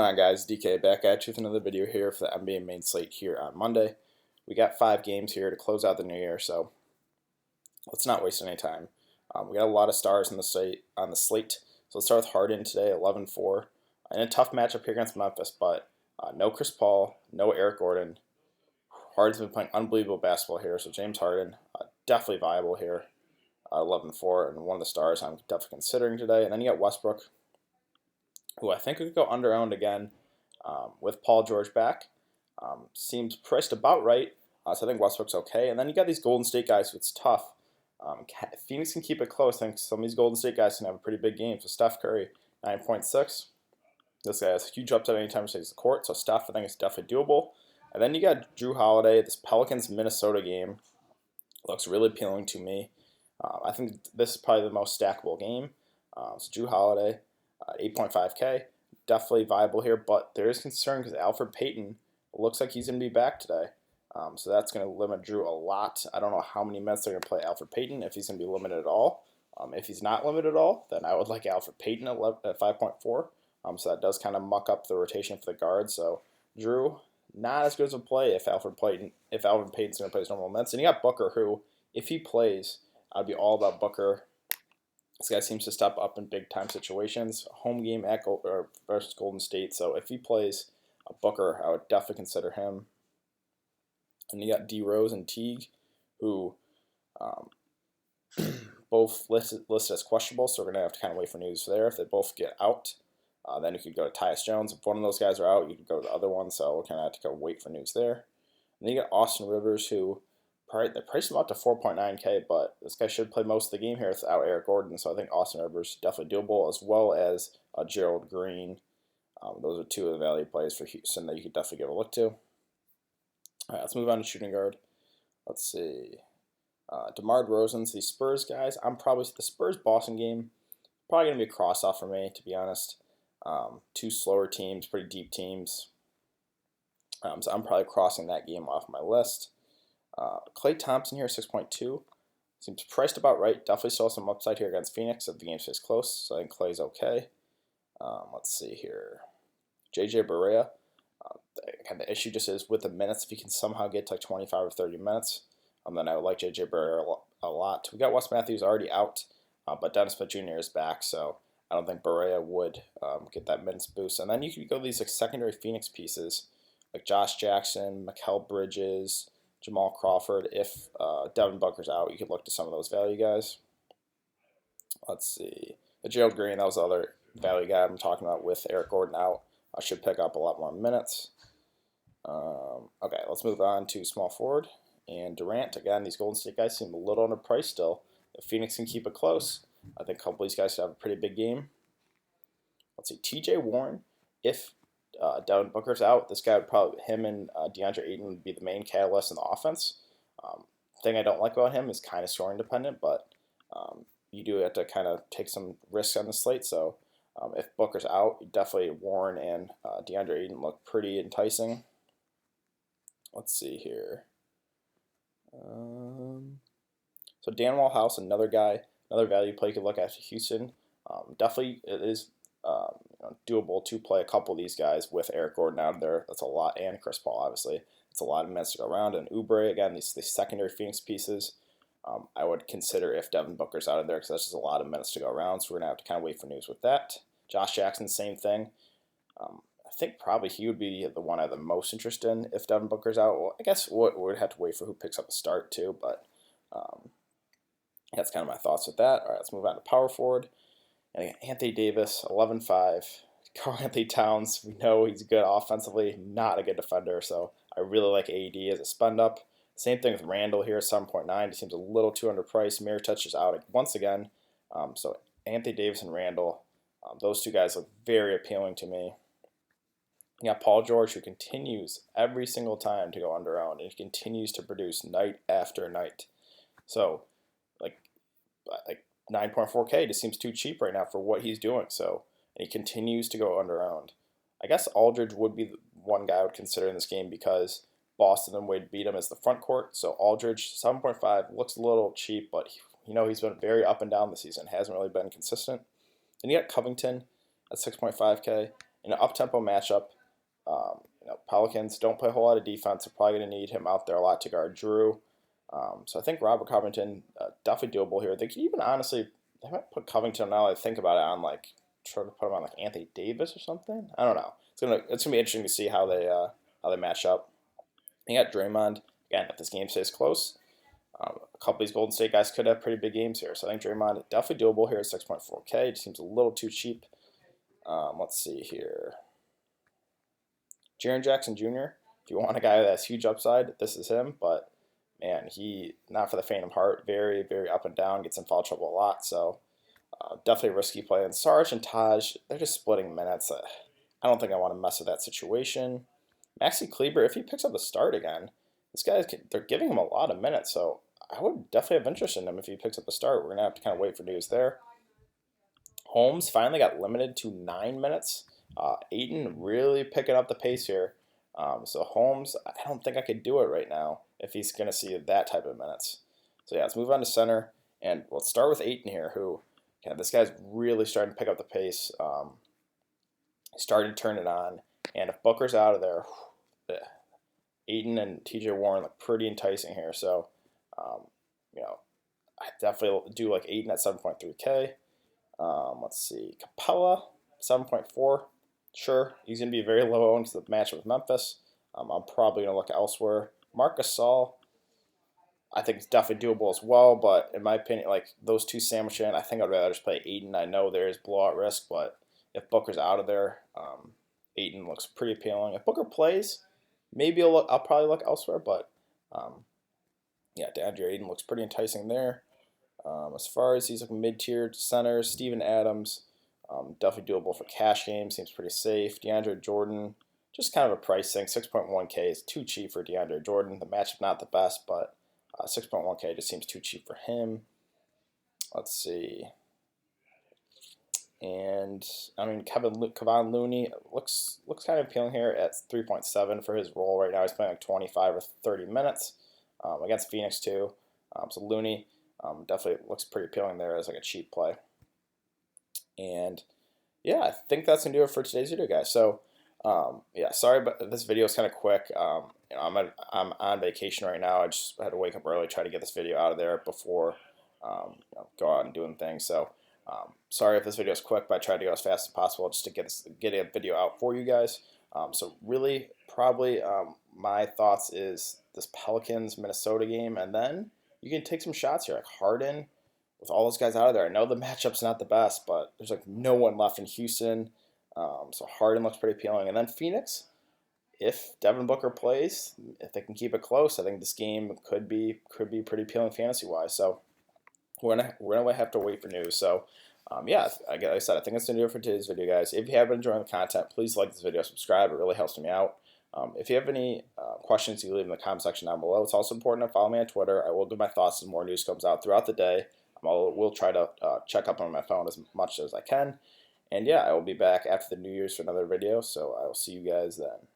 going on, guys? DK back at you with another video here for the NBA main slate here on Monday. We got 5 games here to close out the new year, so let's not waste any time. We got a lot of stars on the slate. So let's start with Harden today, 11-4. In a tough matchup here against Memphis, but no Chris Paul, no Eric Gordon. Harden's been playing unbelievable basketball here, so James Harden, definitely viable here, 11-4, and one of the stars I'm definitely considering today. And then you got Westbrook, who I think could go under-owned again with Paul George back. Seems priced about right, so I think Westbrook's okay. And then you got these Golden State guys who it's tough. Phoenix can keep it close. I think some of these Golden State guys can have a pretty big game. So Steph Curry, 9.6. This guy has a huge upside anytime he takes the court. So Steph, I think, is definitely doable. And then you got Jrue Holiday. This Pelicans-Minnesota game looks really appealing to me. I think this is probably the most stackable game. So Jrue Holiday, 8.5K, definitely viable here. But there is concern because ELFRID Payton looks like he's going to be back today. So that's going to limit Jrue a lot. I don't know how many minutes they're going to play ELFRID Payton, if he's going to be limited at all. If he's not limited at all, then I would like ELFRID Payton at 5.4. So that does kind of muck up the rotation for the guards. So Jrue, not as good as a play if ELFRID Payton's going to play his normal minutes. And you got Booker, who, if he plays, I'd be all about Booker. This guy seems to step up in big-time situations. Home game at versus Golden State. So if he plays Booker, I would definitely consider him. And you got DROZAN and Teague, who both listed as questionable, so we're going to have to kind of wait for news there. If they both get out, then you could go to Tyus Jones. If one of those guys are out, you could go to the other one, so we're kind of have to go wait for news there. And then you got Austin Rivers, who they priced him up to 4.9K, but this guy should play most of the game here without Eric Gordon, so I think Austin Rivers is definitely doable, as well as Gerald Green. Those are two of the value plays for Houston that you could definitely give a look to. All right, let's move on to shooting guard. Let's see. DEMAR, DEROZAN, the Spurs guys. The Spurs-Boston game, probably going to be a cross-off for me, to be honest. Two slower teams, pretty deep teams. So I'm probably crossing that game off my list. KLAY Thompson here, 6.2. Seems priced about right. Definitely still some upside here against Phoenix if the game stays close. So I think Klay's okay. Let's see here. JJ Again, the issue just is with the minutes. If he can somehow get to like 25 or 30 minutes, then I would like JJ a lot. We got Wes Matthews already out, but Dennis Smith Jr. is back, so I don't think Barea would get that minutes boost. And then you could go these like secondary Phoenix pieces, like Josh Jackson, Mikal Bridges, Jamal Crawford. If Devin Booker's out, you could look to some of those value guys. Let's see. The Gerald Green, that was the other value guy I'm talking about with Eric Gordon out. I should pick up a lot more minutes. Okay, let's move on to small forward. And Durant, again, these Golden State guys seem a little underpriced still. If Phoenix can keep it close, I think a couple of these guys could have a pretty big game. Let's see, TJ Warren. If Devin Booker's out, this guy would probably, him and DeAndre Ayton would be the main catalyst in the offense. Thing I don't like about him is kind of scoring dependent, but you do have to kind of take some risks on the slate. So if Booker's out, definitely Warren and DeAndre Ayton look pretty enticing. Let's see here. So Dan Wallhouse, another guy, another value play you could look at Houston. Definitely it is doable to play a couple of these guys with Eric Gordon out there. That's a lot, and Chris Paul, obviously. It's a lot of minutes to go around. And Oubre, again, these secondary Phoenix pieces, I would consider if Devin Booker's out of there because that's just a lot of minutes to go around. So we're going to have to kind of wait for news with that. Josh Jackson, same thing. I think probably he would be the one I have the most interest in if Devin Booker's out. Well, I guess we'd have to wait for who picks up a start too, but that's kind of my thoughts with that. All right, let's move on to power forward. And Anthony Davis, 11-5. Karl Anthony Towns, we know he's good offensively, not a good defender, so I really like AD as a spend up. Same thing with Randall here, 7.9. He seems a little too underpriced. Mirotic is out once again. So Anthony Davis and Randall, those two guys look very appealing to me. You got Paul George, who continues every single time to go under-owned, and he continues to produce night after night. So, like 9.4K just seems too cheap right now for what he's doing. So, and he continues to go under-owned. I guess Aldridge would be the one guy I would consider in this game because Boston and Wade beat him as the front court. So Aldridge, 7.5, looks a little cheap, but he's been very up and down this season. Hasn't really been consistent. Then you got Covington at 6.5K. in an up-tempo matchup. Pelicans don't play a whole lot of defense. They're probably going to need him out there a lot to guard JRUE. So I think Robert Covington, definitely doable here. They could even honestly, they might put Covington, now that I think about it, on like, try to put him on like Anthony Davis or something. I don't know. It's gonna be interesting to see how they match up. You got Draymond again. If this game stays close, a couple of these Golden State guys could have pretty big games here. So I think Draymond definitely doable here at 6.4K. It seems a little too cheap. Let's see here. Jaren Jackson Jr. If you want a guy that has huge upside, this is him. But man, he not for the faint of heart. Very, very up and down. Gets in foul trouble a lot. So definitely a risky play. And Sarge and Taj, they're just splitting minutes. I don't think I want to mess with that situation. MAXI KLEBER, if he picks up the start again, this guy, they're giving him a lot of minutes. So I would definitely have interest in him if he picks up the start. We're going to have to kind of wait for news there. Holmes finally got limited to 9 minutes. AYTON really picking up the pace here. So Holmes, I don't think I could do it right now if he's going to see that type of minutes. So yeah, let's move on to center. And let's start with AYTON here, who, yeah, this guy's really starting to pick up the pace. Starting to turn it on. And if Booker's out of there, AYTON and TJ Warren look pretty enticing here. So, I definitely do like AYTON at 7.3K. Let's see, Capella, 7.4. Sure, he's going to be very low owned to the matchup with Memphis. I'm probably going to look elsewhere. Marc Gasol, I think it's definitely doable as well, but in my opinion, like those two sandwiched in, I think I'd rather just play AYTON. I know there is blowout risk, but if Booker's out of there, AYTON looks pretty appealing. If Booker plays, maybe I'll probably look elsewhere, but yeah, DeAndre AYTON looks pretty enticing there. As far as these like mid-tier centers, Steven Adams, definitely doable for cash games, seems pretty safe. DeAndre Jordan, just kind of a price thing. 6.1K is too cheap for DeAndre Jordan. The matchup not the best, but 6.1K just seems too cheap for him. Let's see. And I mean, KEVON LOONEY looks kind of appealing here at 3.7 for his role right now. He's playing like 25 or 30 minutes against Phoenix too. So LOONEY definitely looks pretty appealing there as like a cheap play. And yeah, I think that's gonna do it for today's video, guys. So yeah, sorry, but this video is kind of quick. I'm on vacation right now. I just had to wake up early, try to get this video out of there before go out and doing things. So sorry if this video is quick, but I tried to go as fast as possible just to get a video out for you guys. So really, probably my thoughts is this Pelicans Minnesota game, and then you can take some shots here, like HARDEN. With all those guys out of there, I know the matchup's not the best, but there's like no one left in Houston. So HARDEN looks pretty appealing. And then Phoenix, if Devin Booker plays, if they can keep it close, I think this game could be pretty appealing fantasy-wise. So we're gonna have to wait for news. So yeah, like I said, I think that's gonna do it for today's video, guys. If you have been enjoying the content, please like this video, subscribe. It really helps me out. If you have any questions, you can leave in the comment section down below. It's also important to follow me on Twitter. I will give my thoughts as more news comes out throughout the day. We'll try to check up on my phone as much as I can. And yeah, I will be back after the New Year's for another video, so I will see you guys then.